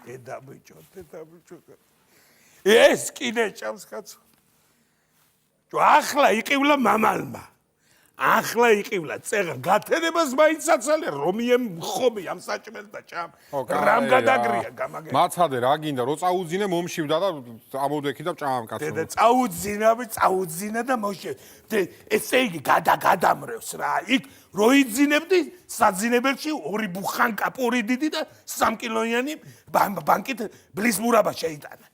დედაბიჭო. ეს კიდე ჭამს კაცო. ახლა იყივლა მამალმა. ახლა იყივლა წეღა გათენებას მაინც აცალე რომიემ ხომი ამ საჭმელს და ჭამ. რამ გადაგრია გამაგე. მაცადე რა გინდა რო წაუძინე მომშივდა და ამოდექი და ჭამ კაცო. დედა წაუძინა და მოშე. ესე იგი გადამრევს რა. იქ რო იძინებდი საძინებელში 2 ბუხანკა პური დიდი და 3 კილოიანი ბანკით ბლისმურაბა შეიტანა.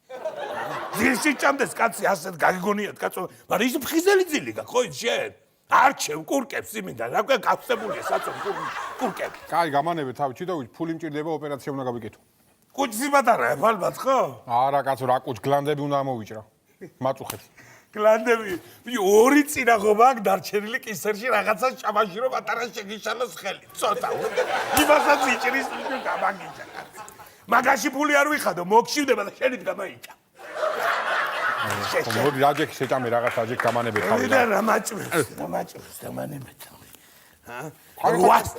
ძილში ჭამდეს კაცი ასეთ გაგიგონიათ კაცო. მაგრამ ის ფხიზელი ძილი გახო ის შენ. არჩევ კურკებს იმინდა რა გავხსებულია საწო კურკები. კაი გამანები თავი ჩიდოვით ფული მჭირდება ოპერაცია უნდა გავიკეთო. კუჭი პატარაა ფალბად ხო? არა კაცო რა კუჭ გლანდები უნდა ამოვიჭრა. მაწუხეთ. გლანდები 2 წინაღობა აქვს დარჩენილი კისერში რაღაცა ჭამაში რომ პატარა შეგიშალოს ხელი. ცოტა. იმასაც იჭრის გამაგიჭა. მაგაში ფული არ ვიხადო მოგშივდება და შენით გამოიჭა. მოდი რაჯექი შეჭამე რაღაც რაჯექ გამანებეთ თავი. და რამაჭრებს დამანებეთ. რუას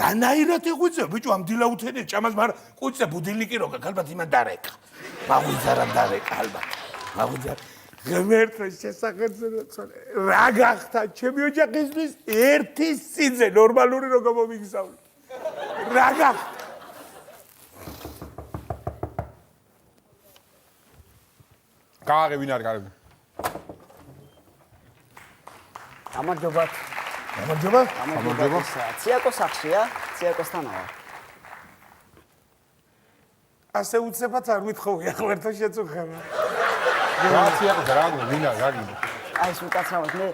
რანაირად ეღვიძე ბიჭო ამ დილაუთენე ჭამას მაგრამ კუჭზე ბუდილნიკი რო ალბათ იმან დარეკა. მაღვიძარა დარეკა ალბათ. მაღვიძა ღმერთის შესახებზე რა გახდა ჩემი ოჯახისთვის ერთი სიძე ნორმალური რო გამომიგზავნე. რა გახდა გააღე ვინ არის გარები? გამარჯობა. ციაკოს სახშია, ციაკოსთანაა. ასე უცებად არ ვითხოვი ახლა ერთო შეწუხება. რა ციაკოს რა ვინ არის რა გინდა? აი ეს უკაცრავად მე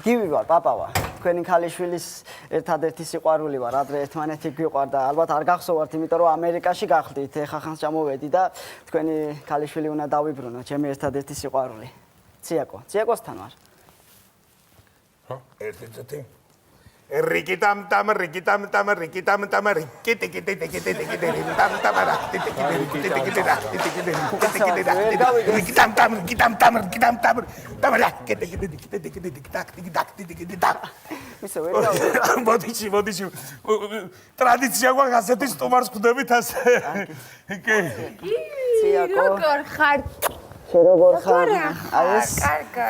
გივი ვარ, პაპა ვარ. თქვენი ქალიშვილის ერთადერთი სიყვარული ვარ, ადრე ერთმანეთი გვიყვარდა. ალბათ არ გახსოვართ, იმიტომ რომ ამერიკაში გახდით, ეხა ხანს ჩამოვედი და თქვენი ქალიშვილი უნდა დავიბრუნო, ჩემი ერთადერთი სიყვარული. ციაკოსთან ვარ. ხო? ერთი რიკიტამ ტამ რიკიტამ ტამ რიკიტამ ტამ რიკიტი კიტი კიტი კიტი კიტი რიკიტამ ტამ რიკიტი კიტი კიტი კიტი რიკიტამ ტამ რიკიტამ ტამ რიკიტამ ტამ ტამ რიკიტი კიტი კიტი კიტი კიტი კიტი ისე ვერ გავიგე. მოდიში ტრადიცია გვაქვს ასეთი სტუმარს ხვდებით ასე კი ციაკო როგორ ხარ? როგორ ხარ? აი ეს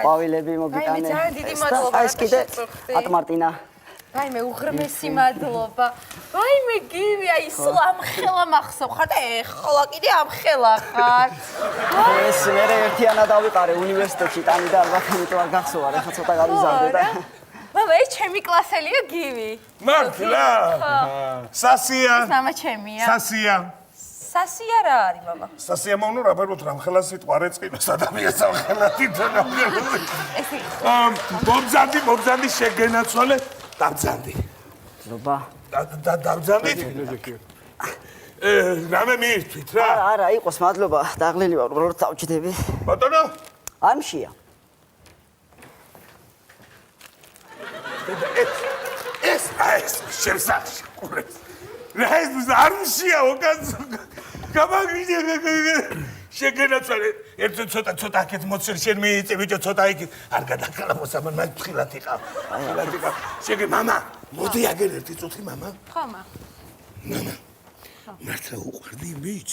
ყვავილები მოგიტანე. აი ძალიან დიდი მადლობა. აი ეს კიდე ატმარტინა. ვაიმე უღრმესი მადლობა. ვაიმე გივი, აი სულ ამხელა მახსოვ ხარ და ეხლა კიდე ამხელა ხარ. ეს მე ერთიანად დავიყარე უნივერსიტეტში ტანი და ალბათ იმიტომ არ გახსოვარ, ეხლა ცოტა გავიზარდე და მამა ეს ჩემი კლასელია გივი. მართლა? სასია. ეს მამა ჩემია. სასია. სასია რა არის მამა? სასია მომნო რა ბერბოთ რამხელა სიტყვა არ ეწყინოს ადამიანს ამხელა თვითონ. მომბზანდი შეგენაცვალე. დავბზანდი. ნობა. დავბზანდით? რამე მიირთვით რა? არა, იყოს მადლობა, დაღლილი ვარ, უბრალოდ დავჭიდები. ბატონო? ამშია. ეს შემსახში ყურებს. რა ეს არმშია უკაცო. გამაგიჟე შეგენაცვალე. ერთ ცოტა აქეთ მოცერ შენ მიიწე ბიჭო ცოტა იქ არ გადაკალაფოს ამან მაგ ფხილად იყავ. შეგე მამა, მოდი აგერ ერთი წუთი მამა. ხო მა. მამა. მართლა უყვარდი მიიც.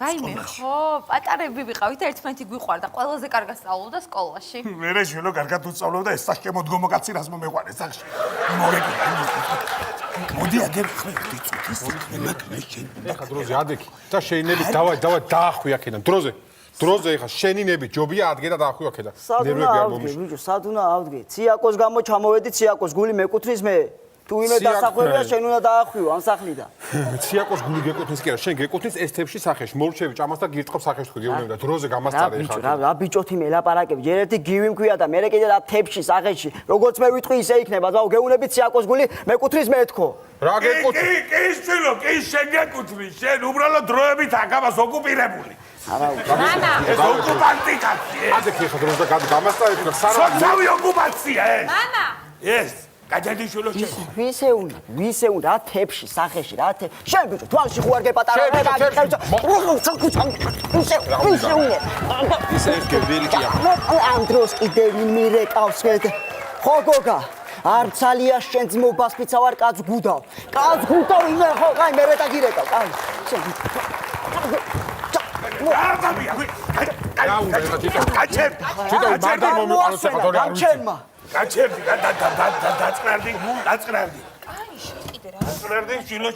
ვაიმე ხო, პატარები ვიყავით ერთმანეთი გვიყვარდა, ყველაზე კარგად სწავლობდა სკოლაში. მერე შვილო კარგად უსწავლობდა ეს სახში მოდგომო კაცი რას მომეყვანე სახში. მოგეკიდა. მოდი აგერ ხმეთი წუთის მეკმე შენ. ეხა დროზე ადექი და შეინები დავაი დაახვი აქედან. დროზე ეხა შენინები ჯობია ადგე და დაახვი აქედან. ნერვები არ მომიშ. ბიჭო, სად უნდა ავდგე? ციაკოს გამო ჩამოვედი, ციაკოს გული მეკუთვნის მე. თუ ვინმე დასახვევია შენ უნდა დაახვიო ამ სახლიდან. ციაკოს გული გეკუთვნის კი არა, შენ გეკუთვნის ეს თებში სახეში. მორჩევი ჭამას და გირწყობს სახეში თქვი გეუბნები და დროზე გამასწარე ეხა. რა ბიჭოთი მელაპარაკები, ჯერ ერთი გივი მქვია და მე კიდე რა თებში სახეში. როგორც მე ვიტყვი ისე იქნება, და გეუბნები ციაკოს გული მეკუთვნის მე თქო. რა გეკუთვნის? კი შვილო, კი შენ გეკუთვნის. შენ უბრალოდ დროებით აკაბას ოკუპირებული. არა, მამა. ეს ოკუპანტი კაცია. ადექი ეხა დროზე გამასწარე და სარა. სოციალური ოკუპაცია ეს. მამა. ეს გაჯადიშვილო შენ. ვისე უნდა რა თებში სახეში რა თე. შენ ბიჭო თვალში ხო არ გეპატარა რა გაგიხევს. ისე ეს გებილკია. ამ დროს კიდე მირეკავს მე. ხო გოგა არ ცალია შენ ძმობას ფიცავარ კაც გუდავ. კაც გუდავ იმე ხო კაი მე მეტა გირეკავ. კაი. არდამია გაჩერდი დაწყნარდი დაწყნარდი შილო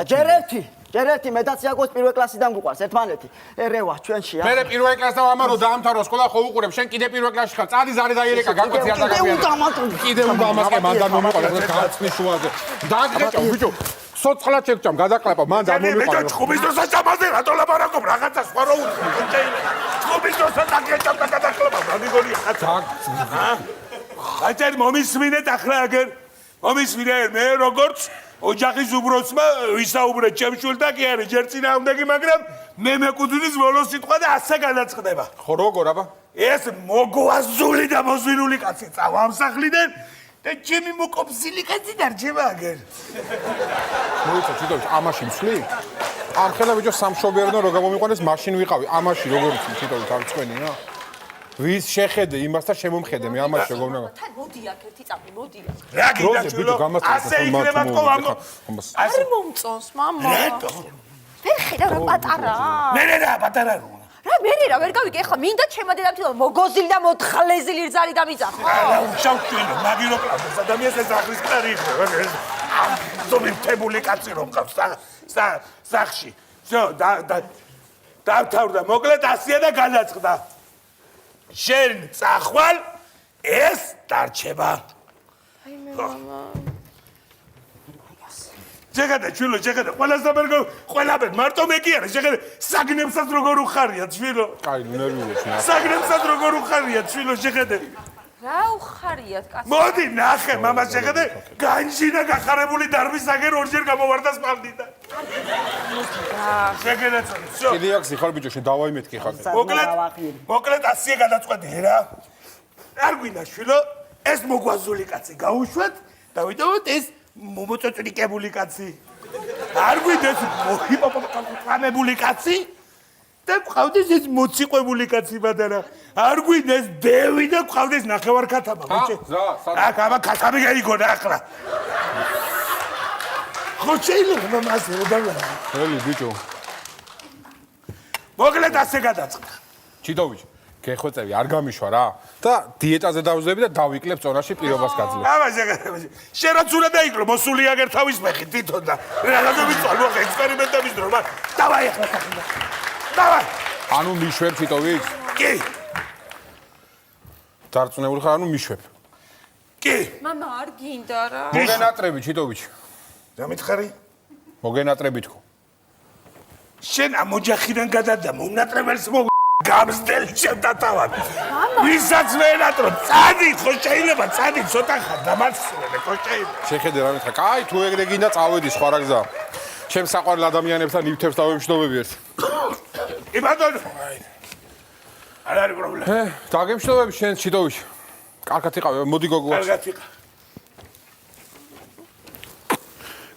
ჯერერთი ჯერერთი მედაც იაგოს პირველ კლასიდან გუყარს ერთმანეთი ერევა ჩვენშია მე პირველ კლასს დავამარო დაამთავრო სკოლა ხო უყურებ შენ კიდე პირველ კლასში ხარ წადი ზარი დაიერეკა განკვეცი არ დაგაგია კიდე უნდა ამასკე მანდან მომიყოლე გაცნის შუაზე დაგღეჭავ ბიჭო სოცხლად შეგჭამ გადაყლაპა მან დამომიყოლე მე ჭუბის დროსაც ამაზე რატო ლაპარაკობ რაღაცა სხვა რო უჩი ჭუბის დროსაც დაგღეჭამ და გადაყლაპა მაგიგონია აჭერ მომისმინეთ ახლა აგერ მომისმინე მე როგორც ოჯახის უბროცმა ვისაუბრეთ ჩემშვილთან კი არის ჯერ წინააღმდეგი მაგრამ მე მეკუთვნის ბოლო სიტყვა და ასე განაცხდება ხო როგორ აბა ეს მოგვაზული და მოზვინული კაცი წავა ამ სახლიდან და ჩემი მოკობსილი კაცი დარჩება აგერ მოიცა ჩიტო ამაში მსვლი ამ ხელა ბიჭო სამშობიაროდან რო გამომიყვანეს მაშინ ვიყავი ამაში როგორ იცი ჩიტო თავწყვენი რა ვის შეხედე იმასთან შემომხედე მე ამაში შეგოვნება თან მოდი აქ ერთი წამი მოდი აქ რა გინდა ჩულო ასე იქნება თქო ამ არ მომწონს მამა რატო ვერ ხედავ რა პატარაა მე რა პატარა რა მე რა ვერ გავიგე ახლა მინდა ჩემო დედამთილო მოგოზილი და მოთხლეზილი რძალი დამიძახო რა უშავშვილო მაგირო კლასს ადამიანს ეს ახლის კარი ხო ამ ზომი თებული კაცი რომ ყავს სახში всё დავთავრდა მოკლედ ასია და გადაწყდა შენ წახვალ ეს დარჩება აი მე მამა შეხედე ჩვილო შეხედე ყველაფერ მარტო მე კი არა შეხედე საგნებსაც როგორ უხარია ჩვილო კაი ნერვიულობს ნა საგნებსაც როგორ უხარია ჩვილო შეხედე რა უხარიათ კაცო მოდი ნახე მამა შეხედე განჯინა გახარებული დარბის აგერ ორჯერ გამოვარდა სპალდიდან შეხედე всё კიდე აქ ხარ ბიჭო შენ დავაიმეთკი ხარ მოკლედ ასია გადაწყვეტე რა არ გვინდა შვილო ეს მოგვაზული კაცი გაუშვათ და ვიდეოთ ეს მომოწოწრიკებული კაცი არ გვინდა ეს მოიპოპამებული კაცი და ყავდეს ეს მოციყვებული კაცი ბადარა არ გვინდა ეს დევი და ყავდეს ნახევარქათამა ბიჭო აქ აბა ქათამი გაიგონა ახლა ხო შეიძლება მამაზე რა ელი ბიჭო მოკლედ ასე გადაწყდა ჩიტოვიჩ გეხვეწევი არ გამიშვა რა და დიეტაზე დავზები და დავიკლებ წონაში პირობას გაძლევ აბა შენ რაც უნდა დაიკლო მოსული აგერ თავის მეხი თვითონ და რაღაცა ვიცვალ მოხე ექსპერიმენტების დრო მაგ დავაი ახლა სახლა დავაი ანუ მიშვებ ჩიტოვიჩ კი დარწმუნებული ხარ ანუ მიშვებ კი მამა არ გინდა რა მოგენატრები ჩიტოვიჩ რა მითხარი მოგენატრები თქო შენ ამ ოჯახიდან გადადა მომნატრებელს მო გამსდელ შევდათავად ვისაც ვენატრო წადით ხო შეიძლება წადით ცოტა ხარ დამასწრებე ხო შეიძლება შეხედე რა მითხარ კაი თუ ეგრე გინდა წავედი სხვა რა გზა ჩემს საყვარელ ადამიანებთან ნივთებს დავემშნობები ერთ კი ბატონო არ არის პრობლემა დაგემშნობები შენ ჩიტოვიჩ კარგად იყავი მოდი გოგო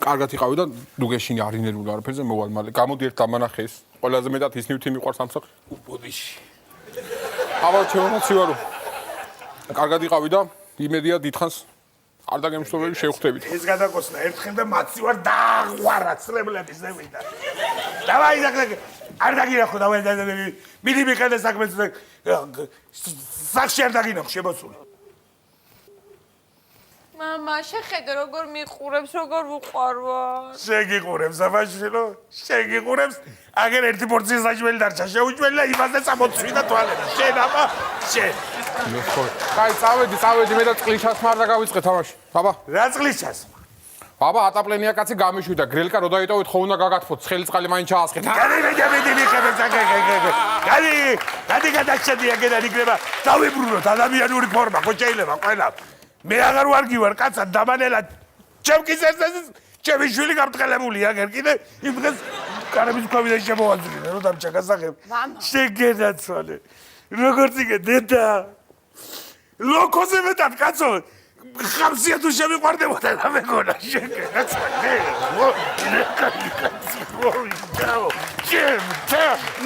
კარგად იყავი და ნუ გეშინი არ ინერვული არაფერზე მოვალ მალე გამოდი ერთ დამანახე ეს ყველაზე მეტად ის ნივთი მიყვარს ამ სახლში უბოდიში აბა ჩემომაცივარო კარგად იყავი და იმედია დიდხანს არ დაგემშნობები შევხვდებით ეს გადაკოსნა ერთხელ და მაცი ვარ დაღვარა ცრებლების ზევიდან დავაი არ დაგინახო დავაი მიდი მიხედე საქმეს სახში არ დაგინახო შემოსული მამა შეხედე როგორ მიყურებს როგორ უყვარვარ შეგიყურებს აბაშვილო შეგიყურებს აგერ ერთი პორცია საჭმელი დარჩა შეუჭმელი და იმაზე წამოწვიდა თვალები შენ აბა შენ ხო კაი წავედი მე და წყლის ჩასმა არ დაგავიწყე თამაში აბა რა წყლის ჩასმა აბა ატაპლენია კაცი გამიშვიდა გრელკა რო დაიტოვეთ ხო უნდა გაგათფოთ ცხელი წყალი მაინც ჩაასხეთ გადი გადაჭედი აგერ არ იქნება დავიბრუნოთ ადამიანური ფორმა ხო შეიძლება ყველა მე აღარ ვარ გივარ კაცა დამანელა ჩემ კისერს ჩემი შვილი გამტყელებული აგერ კიდე იმ დღეს კარების ქვევიდან შემოვაძვრინე რომ დამჭა გასაღებ შეგედაცვალე როგორც იგე დედა ლოკოზე მეტად კაცო ხამსია თუ შემიყვარდებოდა და მეგონა შეგედაცვალე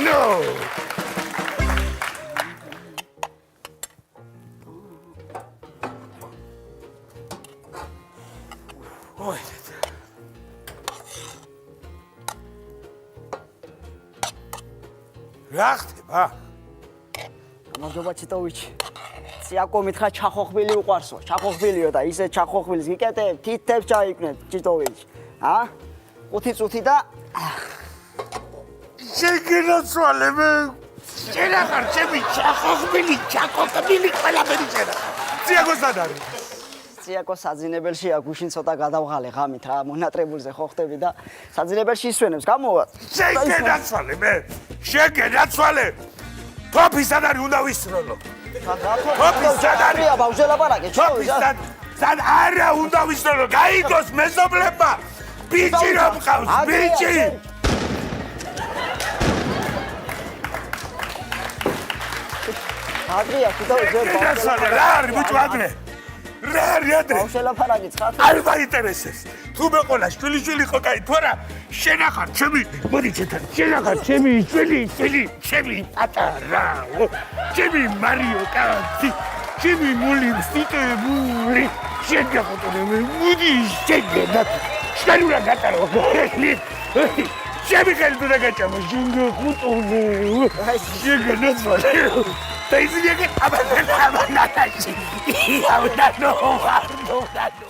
ნო რა ხდება? გამარჯობა ჩიტოვიჩი. სიაკო მითხრა ჩახოხბილი უყვარსო. ჩახოხბილიო და ისე ჩახოხბილის გიკეთებ, თითებს ჩაიკვნებ ჩიტოვიჩი. ხუთი წუთი და შეგენაცვალე მე. შენახარ ჩემი ჩახოხბილი ყველაფერი შენა. სიაკო სად არის? სიაკო საძინებელშია, გუშინ ცოტა გადავღალე ღამით რა, მონატრებულზე ხო ხდები და საძინებელში ისვენებს, გამოვა. შეგენაცვალე მე. შეგენაცვალე. თოფი სად არის უნდა ვისროლო? თოფი სად არის? ბავშვი ლაპარაკე, თოფი სად არა უნდა ვისროლო? გაიგოს მეზობლებმა. ბიჭი რომ მყავს, ბიჭი. ადრია, შეგენაცვალე, რა არის ბიჭო ადრე? რა არის ადრე? ბავშვი ლაპარაკი ცხადია. არ მაინტერესებს. თუ მე ყოლა შვილი ხო კაი, თუ არა, შენახარ ჩემი, მოდი ჩეთან, შენახარ ჩემი ჩემი პატარა. ჩემი მარიო კაცი, ჩემი მული სტიკებული. შეგახოტე მე, მოდი შეგედა. შკალურა გატარო. ჩემი ხელი თუ დაგაჭამო, შეგახოტე. შეგენაცვალე. და ისინი აბანანაში. იაუდანო, ვარდო.